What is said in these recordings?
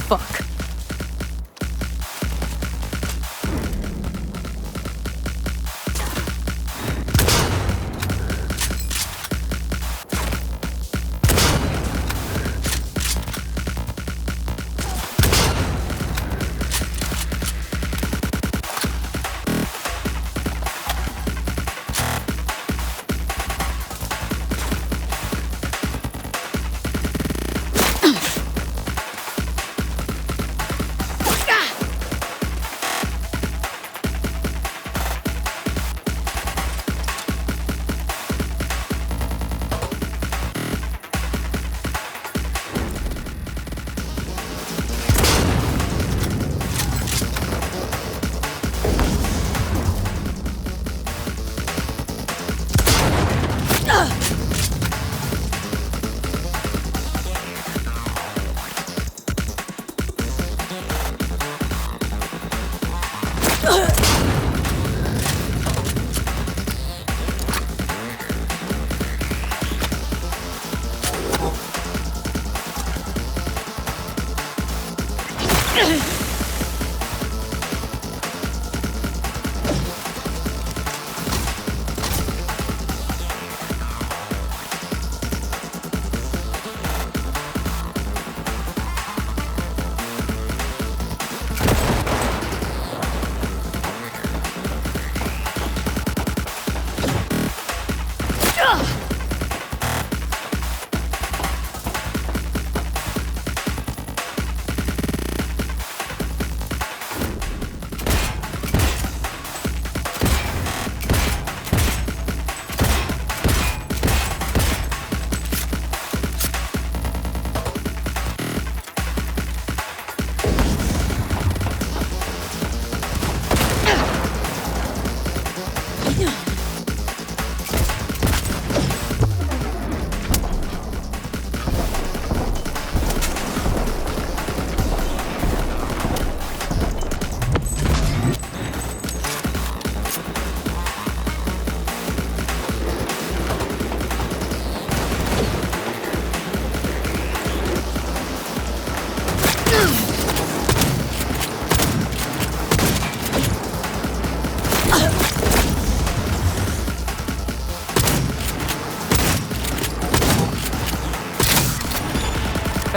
fuck.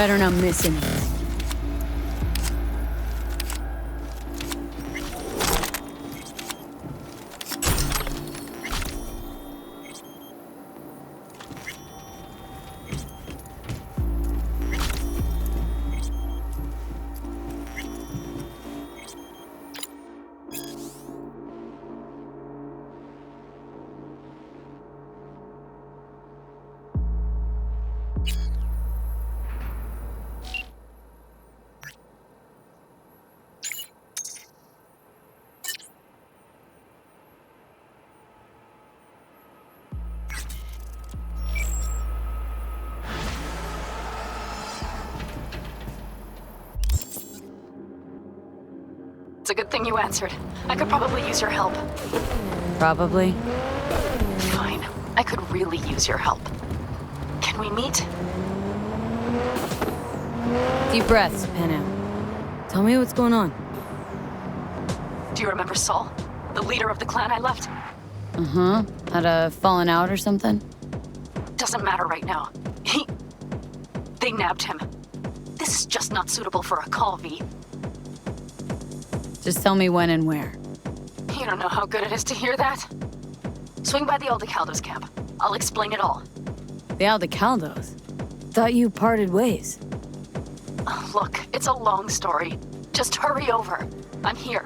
Better not miss anything. It's a good thing you answered. I could probably use your help. Probably. Fine. I could really use your help. Can we meet? Deep breaths, Panam. Tell me what's going on. Do you remember Saul? The leader of the clan I left? Uh-huh. Had a fallen out or something? Doesn't matter right now. They nabbed him. This is just not suitable for a call, V. Just tell me when and where. You don't know how good it is to hear that. Swing by the Aldecaldos camp. I'll explain it all. The Aldecaldos? Thought you parted ways. Look, it's a long story. Just hurry over. I'm here.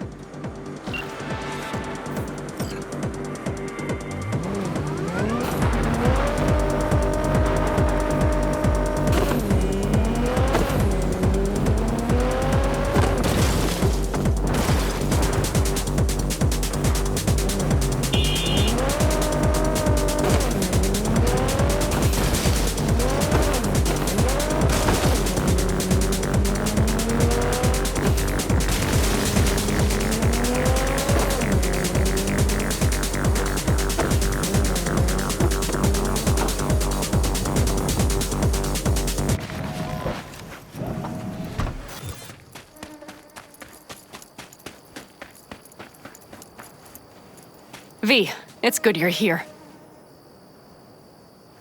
V, it's good you're here.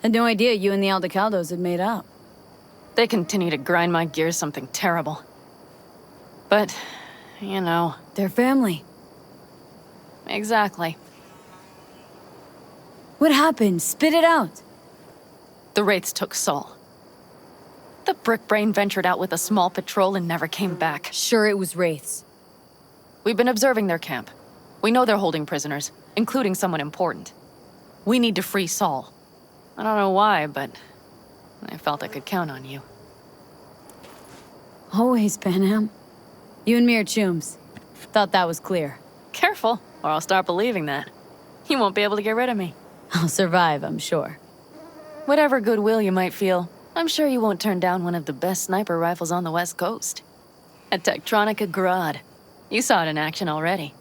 Had no idea you and the Aldecaldos had made up. They continue to grind my gears something terrible. But, you know... They're family. Exactly. What happened? Spit it out. The Wraiths took Saul. The Brickbrain ventured out with a small patrol and never came back. Sure, it was Wraiths. We've been observing their camp. We know they're holding prisoners, including someone important. We need to free Saul. I don't know why, but I felt I could count on you. Always, Panam. You and me are chums. Thought that was clear. Careful, or I'll start believing that. You won't be able to get rid of me. I'll survive, I'm sure. Whatever goodwill you might feel, I'm sure you won't turn down one of the best sniper rifles on the West Coast. A Tektronica Grad. You saw it in action already.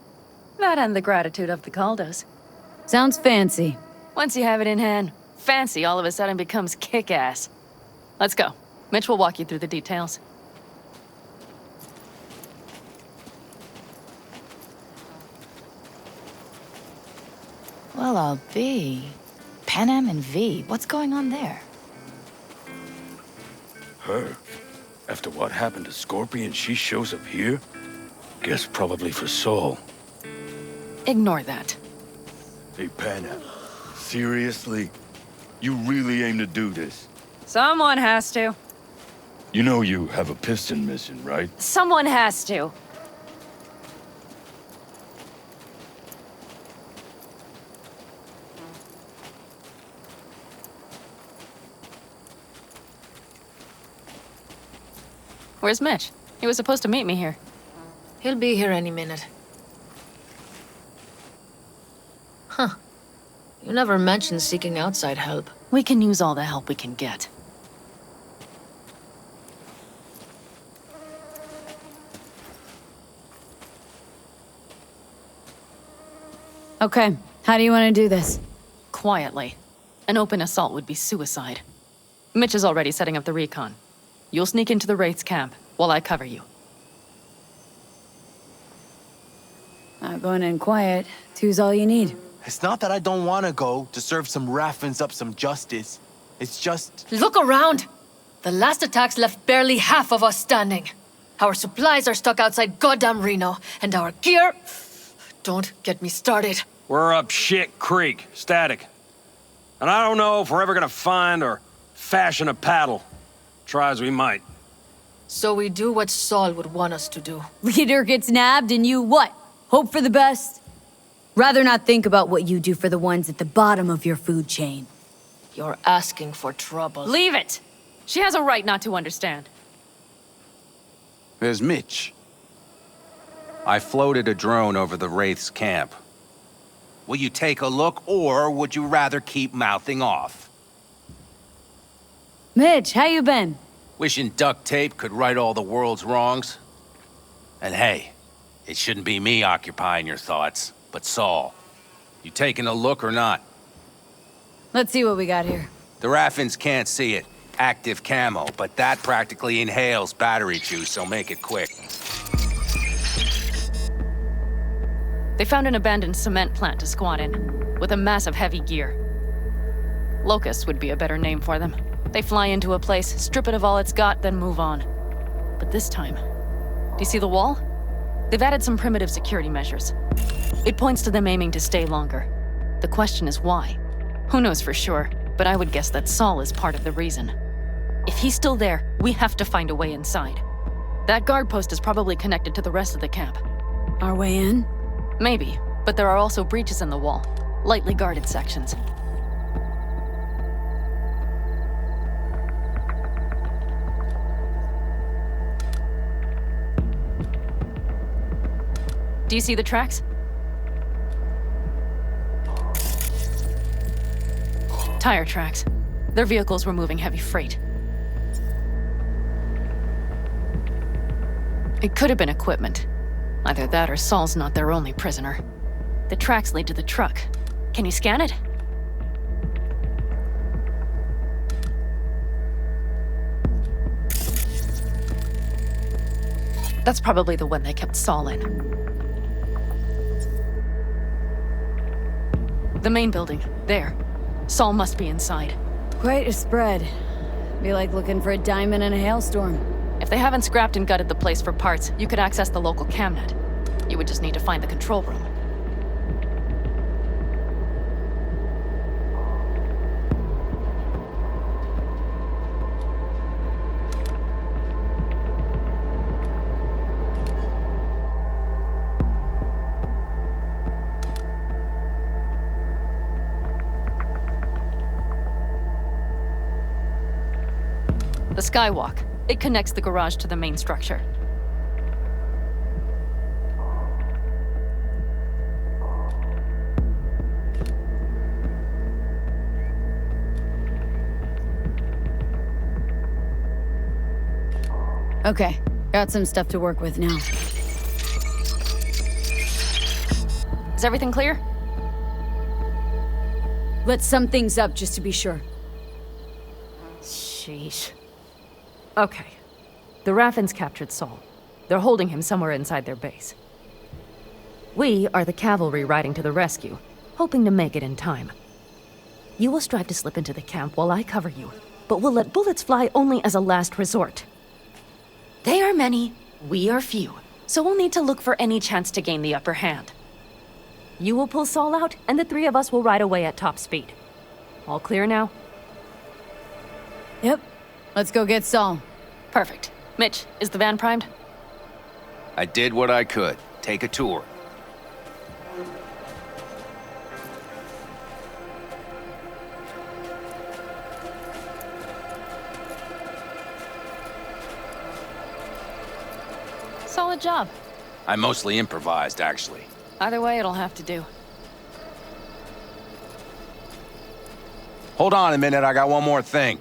That and the gratitude of the Caldos. Sounds fancy. Once you have it in hand, fancy all of a sudden becomes kick-ass. Let's go. Mitch will walk you through the details. Well, I'll be. Panam and V, what's going on there? Her? After what happened to Scorpion, she shows up here? Guess probably for Saul. Ignore that. Hey, Panam. Seriously? You really aim to do this? Someone has to. You know you have a piston mission, right? Someone has to. Where's Mitch? He was supposed to meet me here. He'll be here any minute. Huh. You never mentioned seeking outside help. We can use all the help we can get. Okay, how do you want to do this? Quietly. An open assault would be suicide. Mitch is already setting up the recon. You'll sneak into the Wraith's camp while I cover you. Going in quiet. Two's all you need. It's not that I don't want to go to serve some Raffins up some justice. It's just... Look around! The last attacks left barely half of us standing. Our supplies are stuck outside goddamn Reno, and our gear... Don't get me started. We're up shit creek, static. And I don't know if we're ever gonna find or fashion a paddle. Try as we might. So we do what Saul would want us to do. Leader gets nabbed and you what? Hope for the best? Rather not think about what you do for the ones at the bottom of your food chain. You're asking for trouble. Leave it! She has a right not to understand. There's Mitch. I floated a drone over the Wraith's camp. Will you take a look, or would you rather keep mouthing off? Mitch, how you been? Wishing duct tape could right all the world's wrongs? And hey, it shouldn't be me occupying your thoughts, but Saul. You taking a look or not? Let's see what we got here. The Raffins can't see it. Active camo, but that practically inhales battery juice, so make it quick. They found an abandoned cement plant to squat in, with a massive heavy gear. Locusts would be a better name for them. They fly into a place, strip it of all it's got, then move on. But this time, do you see the wall? They've added some primitive security measures. It points to them aiming to stay longer. The question is why? Who knows for sure, but I would guess that Saul is part of the reason. If he's still there, we have to find a way inside. That guard post is probably connected to the rest of the camp. Our way in? Maybe, but there are also breaches in the wall, lightly guarded sections. Do you see the tracks? Tire tracks. Their vehicles were moving heavy freight. It could have been equipment. Either that or Saul's not their only prisoner. The tracks lead to the truck. Can you scan it? That's probably the one they kept Saul in. The main building. There. Saul must be inside. Quite a spread. Be like looking for a diamond in a hailstorm. If they haven't scrapped and gutted the place for parts, you could access the local camnet. You would just need to find the control room. The skywalk. It connects the garage to the main structure. Okay, got some stuff to work with now. Is everything clear? Let's sum things up just to be sure. Sheesh. Okay. The Raffens captured Saul. They're holding him somewhere inside their base. We are the cavalry riding to the rescue, hoping to make it in time. You will strive to slip into the camp while I cover you, but we'll let bullets fly only as a last resort. They are many, we are few, so we'll need to look for any chance to gain the upper hand. You will pull Saul out, and the three of us will ride away at top speed. All clear now? Yep. Let's go get Saul. Perfect. Mitch, is the van primed? I did what I could. Take a tour. Solid job. I mostly improvised, actually. Either way, it'll have to do. Hold on a minute, I got one more thing.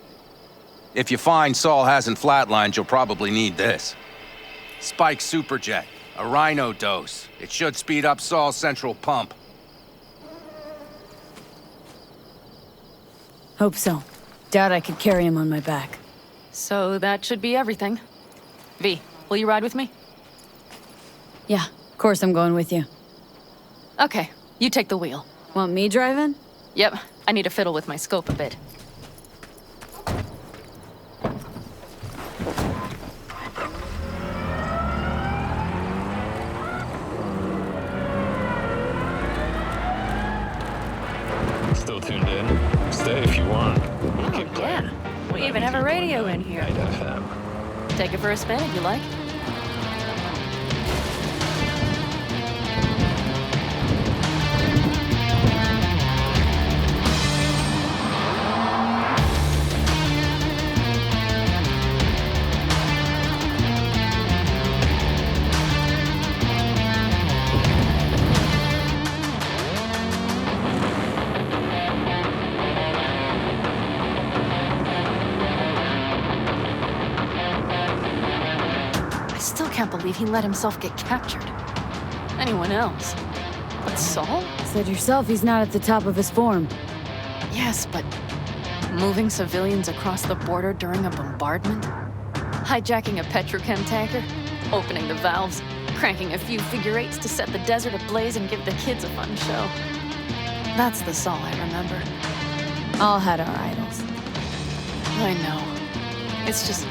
If you find Saul hasn't flatlined, you'll probably need this. Spike Superjet, a Rhino dose. It should speed up Saul's central pump. Hope so. Doubt I could carry him on my back. So that should be everything. V, will you ride with me? Yeah, of course I'm going with you. Okay, you take the wheel. Want me driving? Yep, I need to fiddle with my scope a bit. Still tuned in? Stay if you want. We'll keep playing. We even have a radio in here. Night FM. Take it for a spin if you like. I can't believe he let himself get captured. Anyone else? But Saul? Said yourself he's not at the top of his form. Yes, but moving civilians across the border during a bombardment? Hijacking a petrochem tanker? Opening the valves? Cranking a few figure eights to set the desert ablaze and give the kids a fun show? That's the Saul I remember. All had our idols. I know. It's just...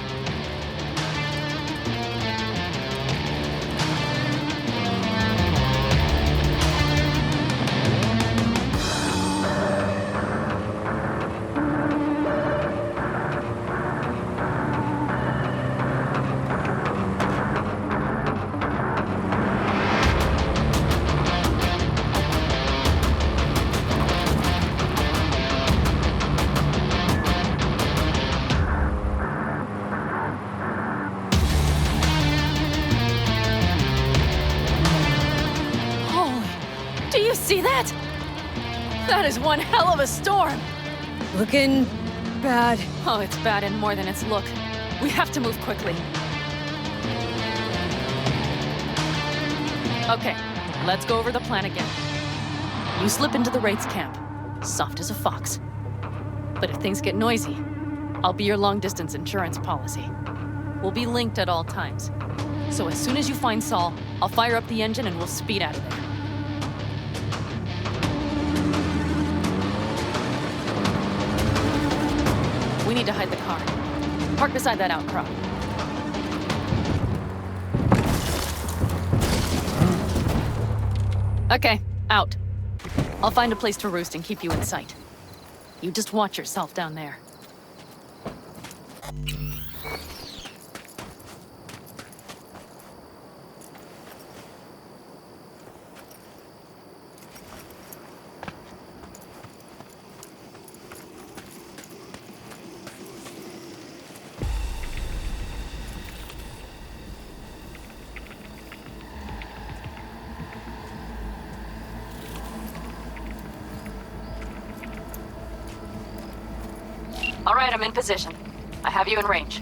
See that? That is one hell of a storm. Looking bad. Oh, it's bad and more than its look. We have to move quickly. Okay, let's go over the plan again. You slip into the Wraith's camp, soft as a fox. But if things get noisy, I'll be your long-distance insurance policy. We'll be linked at all times. So as soon as you find Saul, I'll fire up the engine and we'll speed out of there. We need to hide the car. Park beside that outcrop. Okay, out. I'll find a place to roost and keep you in sight. You just watch yourself down there. All right, I'm in position. I have you in range.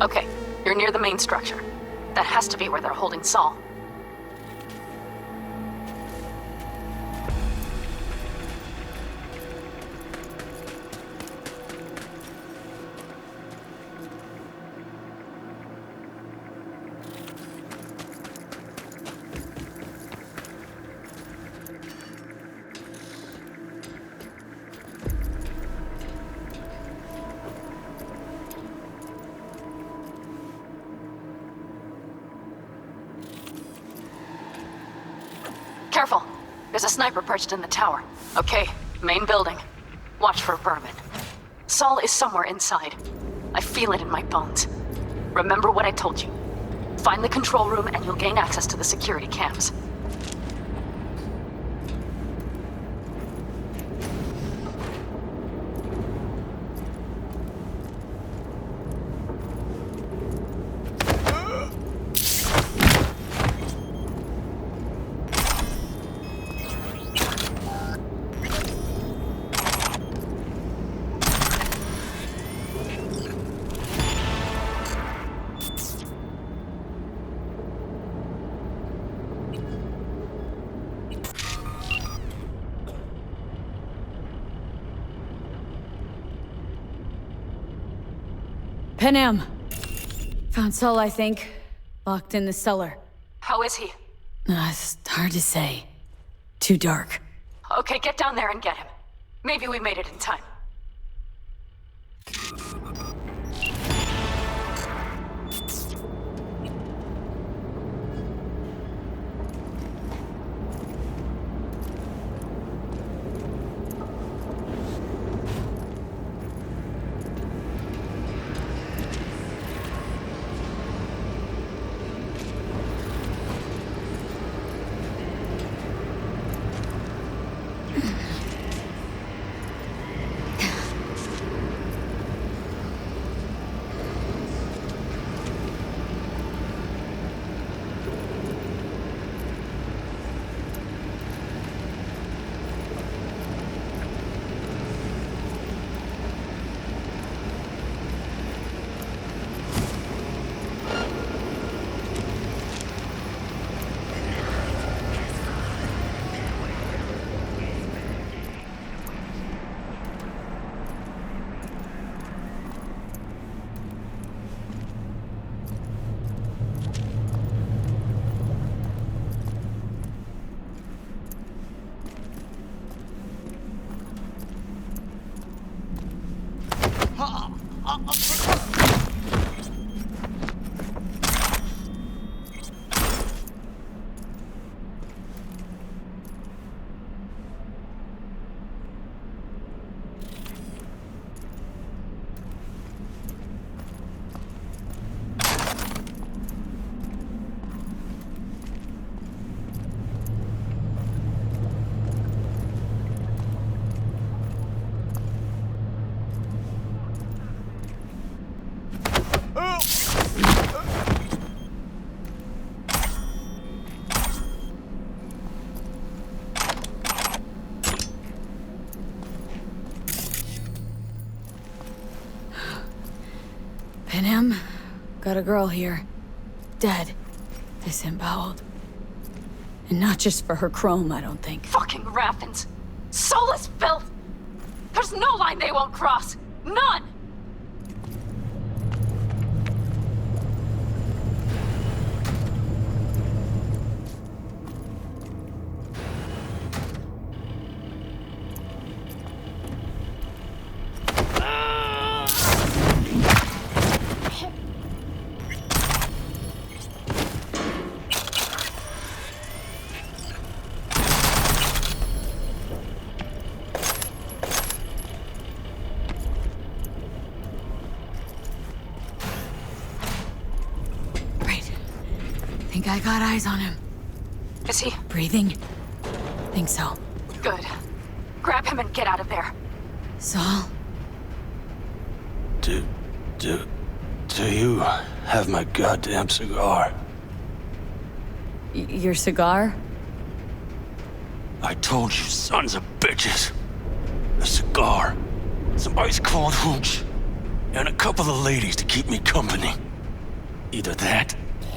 Okay, you're near the main structure. That has to be where they're holding Saul. Careful. There's a sniper perched in the tower. Okay, main building. Watch for vermin. Saul is somewhere inside. I feel it in my bones. Remember what I told you. Find the control room and you'll gain access to the security cams. Panam. Found Saul, I think. Locked in the cellar. How is he? It's hard to say. Too dark. Okay, get down there and get him. Maybe we made it in time. Panem, got a girl here. Dead. Disemboweled. And not just for her chrome, I don't think. Fucking Raffins. Soulless filth! There's no line they won't cross! None! I got eyes on him. Is he? Breathing? Think so. Good. Grab him and get out of there. Saul? Do you have my goddamn cigar? Your cigar? I told you, sons of bitches. A cigar, some ice-cold hooch, and a couple of ladies to keep me company. Either that,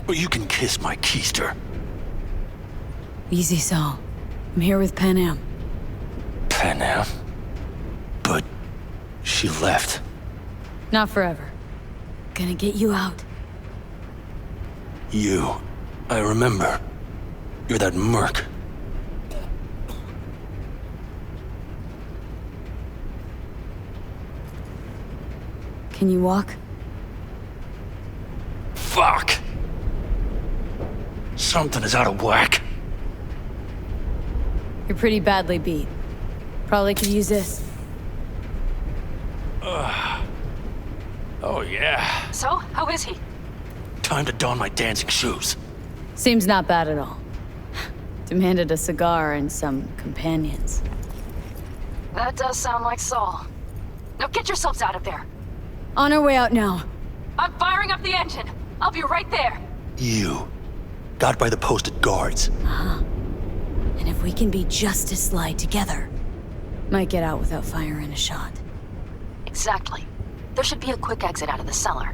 or you can kiss my keister. Easy, Saul. I'm here with Panem. Panem? But she left. Not forever. Gonna get you out. You. I remember. You're that merc. Can you walk? Fuck! Something is out of whack. You're pretty badly beat. Probably could use this. Oh yeah. So, how is he? Time to don my dancing shoes. Seems not bad at all. Demanded a cigar and some companions. That does sound like Saul. Now get yourselves out of there. On our way out now. I'm firing up the engine. I'll be right there. You. Got by the posted guards. And if we can be just as sly together, might get out without firing a shot. Exactly. There should be a quick exit out of the cellar.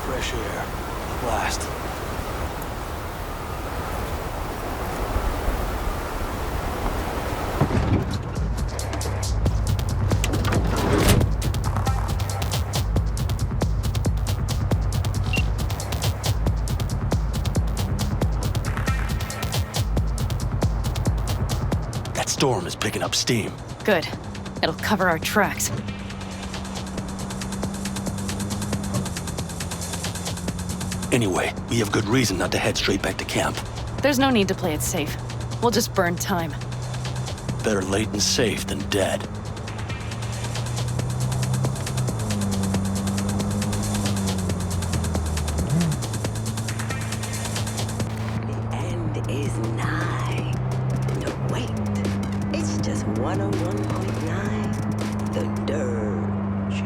Fresh air. Blast. That storm is picking up steam. Good. It'll cover our tracks. Anyway, we have good reason not to head straight back to camp. There's no need to play it safe. We'll just burn time. Better late and safe than dead. The end is nigh. No, wait. It's just 101.9. The Dirge.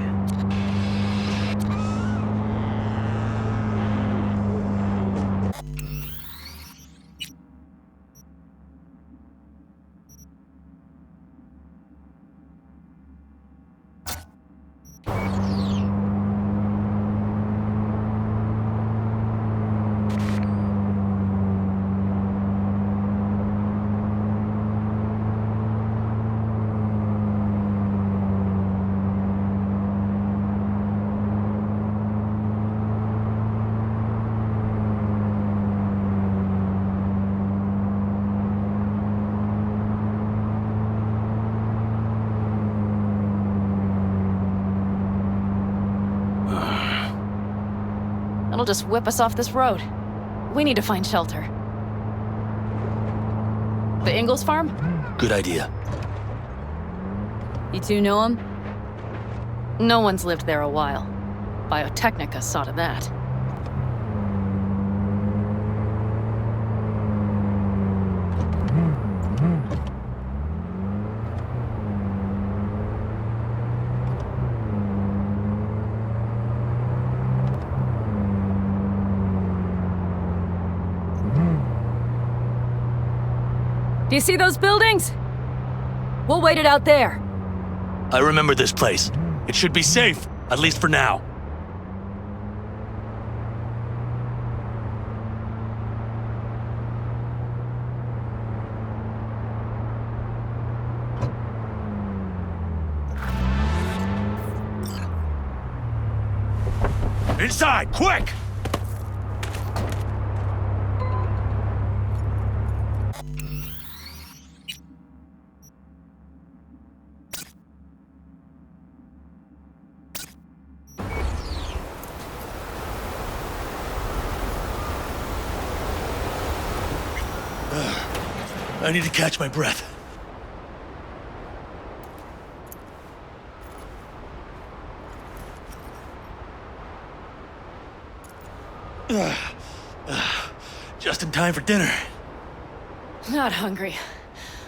That'll just whip us off this road. We need to find shelter. The Ingalls farm? Good idea. You two know him? No one's lived there a while. Biotechnica saw to that. Do you see those buildings? We'll wait it out there. I remember this place. It should be safe, at least for now. Inside, quick! I need to catch my breath. Just in time for dinner. Not hungry.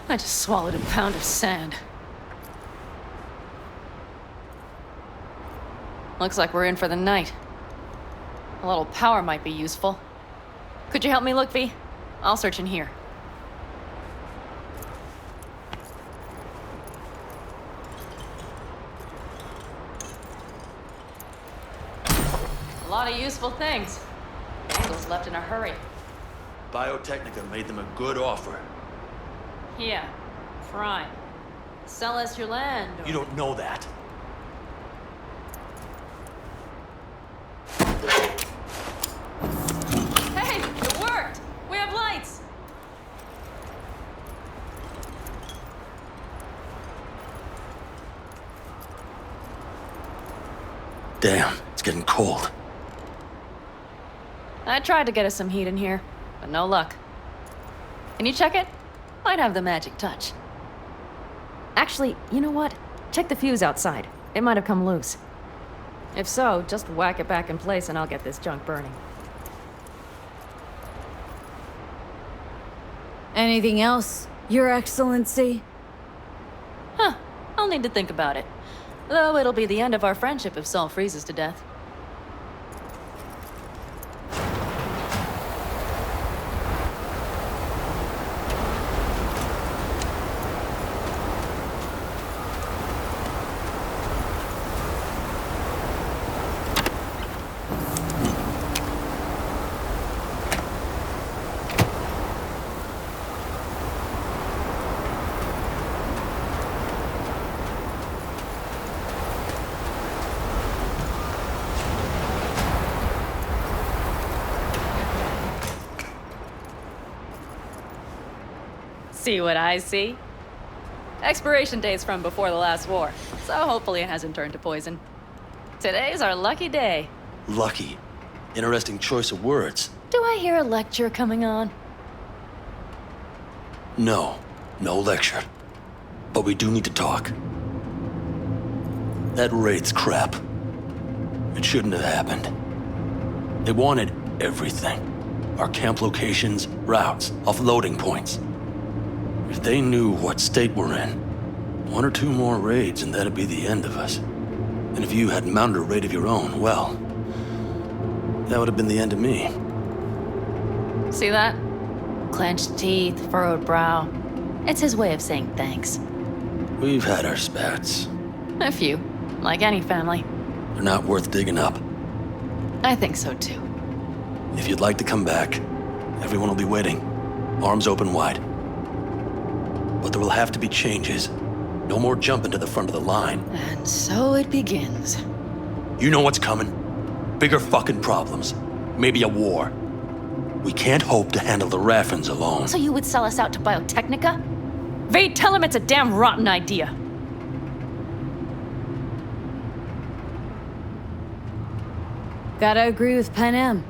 I just swallowed a pound of sand. Looks like we're in for the night. A little power might be useful. Could you help me look, V? I'll search in here. A lot of useful things. Angles left in a hurry. Biotechnica made them a good offer. Yeah, prime. Sell us your land. You don't know that. Hey, it worked! We have lights! Damn, it's getting cold. I tried to get us some heat in here, but no luck. Can you check it? Might have the magic touch. Actually, you know what? Check the fuse outside. It might have come loose. If so, just whack it back in place and I'll get this junk burning. Anything else, Your Excellency? Huh. I'll need to think about it. Though it'll be the end of our friendship if Saul freezes to death. See what I see? Expiration date's from before the last war, so hopefully it hasn't turned to poison. Today's our lucky day. Lucky. Interesting choice of words. Do I hear a lecture coming on? No lecture. But we do need to talk. That raid's crap. It shouldn't have happened. They wanted everything. Our camp locations, routes, offloading points. If they knew what state we're in, 1 or 2 more raids and that'd be the end of us. And if you had mounted a raid of your own, well, that would have been the end of me. See that? Clenched teeth, furrowed brow. It's his way of saying thanks. We've had our spats. A few, like any family. They're not worth digging up. I think so too. If you'd like to come back, everyone will be waiting, arms open wide. But there will have to be changes. No more jumping to the front of the line. And so it begins. You know what's coming. Bigger fucking problems. Maybe a war. We can't hope to handle the Raffens alone. So you would sell us out to Biotechnica? Vade, tell him it's a damn rotten idea. Gotta agree with Pen M.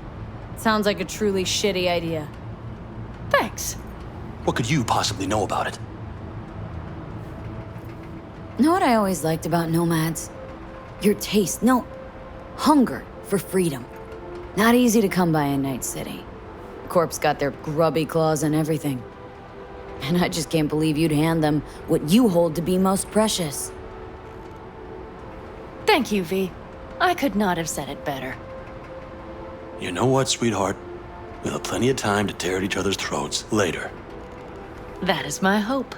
Sounds like a truly shitty idea. Thanks. What could you possibly know about it? Know what I always liked about nomads? Your taste, no, hunger for freedom. Not easy to come by in Night City. Corp's got their grubby claws and everything. And I just can't believe you'd hand them what you hold to be most precious. Thank you, V. I could not have said it better. You know what, sweetheart? We'll have plenty of time to tear at each other's throats later. That is my hope.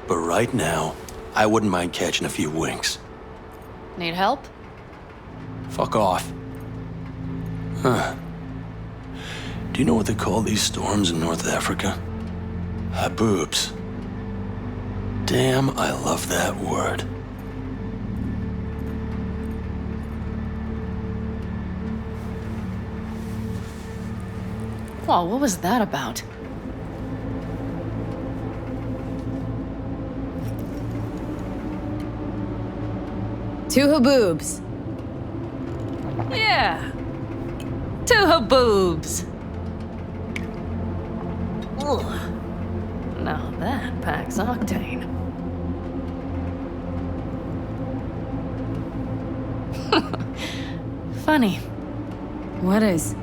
But right now, I wouldn't mind catching a few winks. Need help? Fuck off. Huh. Do you know what they call these storms in North Africa? Haboobs. Damn, I love that word. Whoa, what was that about? Two haboobs. Yeah. Two haboobs. Ugh. Now that packs octane. Funny. What is?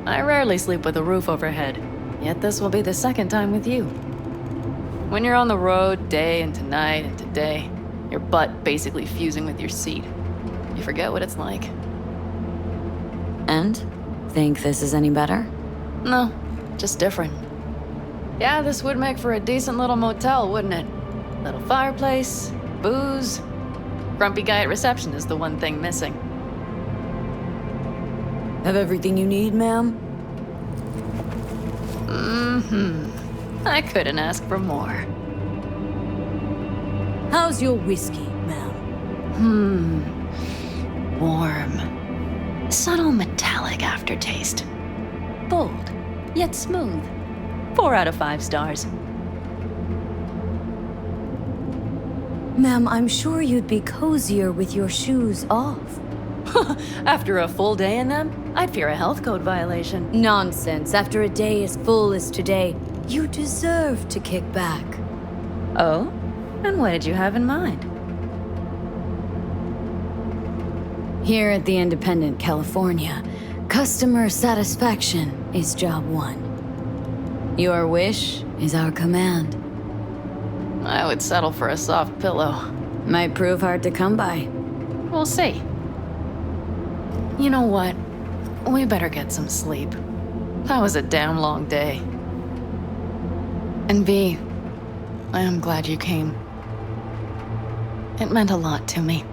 I rarely sleep with a roof overhead, yet this will be the second time with you. When you're on the road day into night into day, your butt basically fusing with your seat, you forget what it's like. And? Think this is any better? No, just different. Yeah, this would make for a decent little motel, wouldn't it? Little fireplace, booze. Grumpy guy at reception is the one thing missing. Have everything you need, ma'am? Mm-hmm. I couldn't ask for more. How's your whiskey, ma'am? Warm. Subtle metallic aftertaste. Bold, yet smooth. 4 out of 5 stars. Ma'am, I'm sure you'd be cozier with your shoes off. After a full day in them, I'd fear a health code violation. Nonsense. After a day as full as today, you deserve to kick back. Oh? And what did you have in mind? Here at the Independent California, customer satisfaction is job 1. Your wish is our command. I would settle for a soft pillow. Might prove hard to come by. We'll see. You know what? We better get some sleep. That was a damn long day. And V, I am glad you came. It meant a lot to me.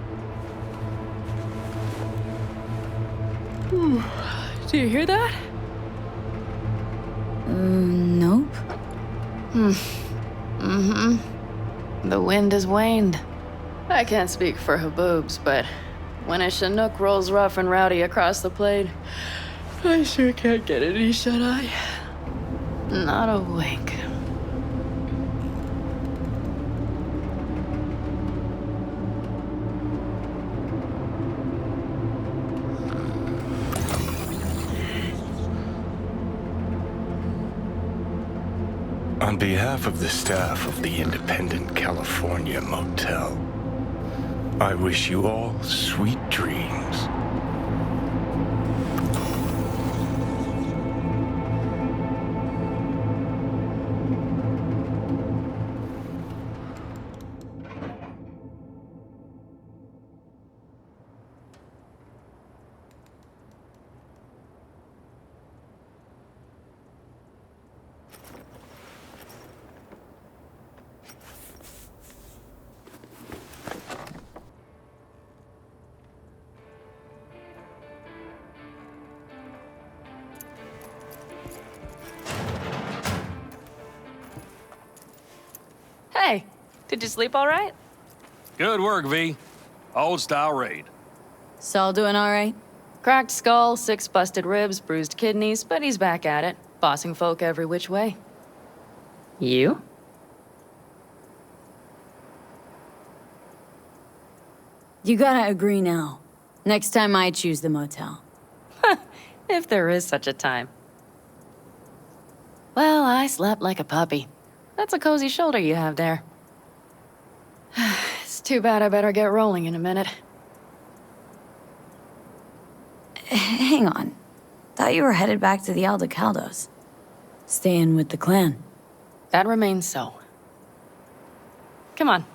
Do you hear that? Nope. The wind has waned. I can't speak for haboobs, but when a Chinook rolls rough and rowdy across the plate, I sure can't get any shut-eye. Not a wink. On behalf of the staff of the Independent California Motel, I wish you all sweet dreams. Hey, did you sleep all right? Good work, V. Old-style raid. Saul doing all right? Cracked skull, 6 busted ribs, bruised kidneys, but he's back at it, bossing folk every which way. You? You gotta agree now. Next time I choose the motel. If there is such a time. Well, I slept like a puppy. That's a cozy shoulder you have there. It's too bad I better get rolling in a minute. Hang on. Thought you were headed back to the Aldecaldos. Staying with the clan. That remains so. Come on.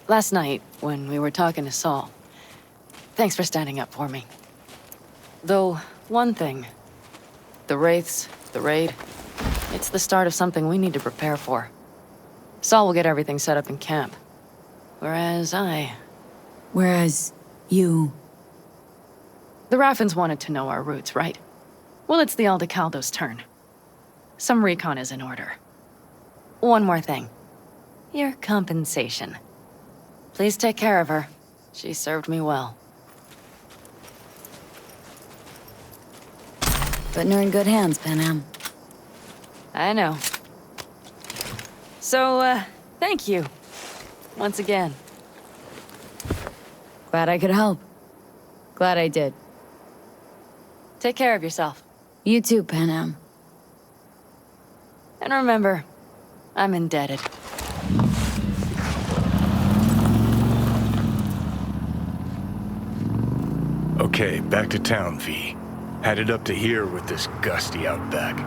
Last night, when we were talking to Saul, thanks for standing up for me. Though, one thing. The Wraiths, the raid, it's the start of something we need to prepare for. Saul will get everything set up in camp. Whereas you... The Raffins wanted to know our roots, right? Well, it's the Aldecaldos' turn. Some recon is in order. One more thing. Your compensation. Please take care of her. She served me well. Putting her in good hands, Panam. I know. So, thank you. Once again. Glad I could help. Glad I did. Take care of yourself. You too, Panam. And remember, I'm indebted. Okay, back to town, V. Headed up to here with this gusty outback.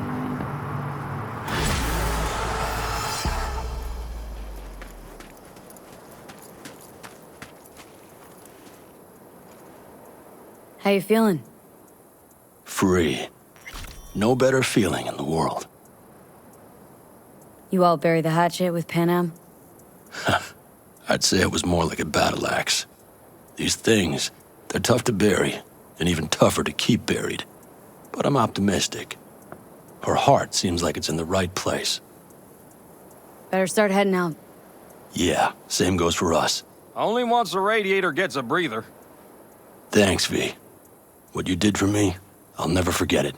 How you feeling? Free. No better feeling in the world. You all bury the hatchet with Panam? I'd say it was more like a battle axe. These things, they're tough to bury, and even tougher to keep buried. But I'm optimistic. Her heart seems like it's in the right place. Better start heading out. Yeah, same goes for us. Only once the radiator gets a breather. Thanks, V. What you did for me, I'll never forget it.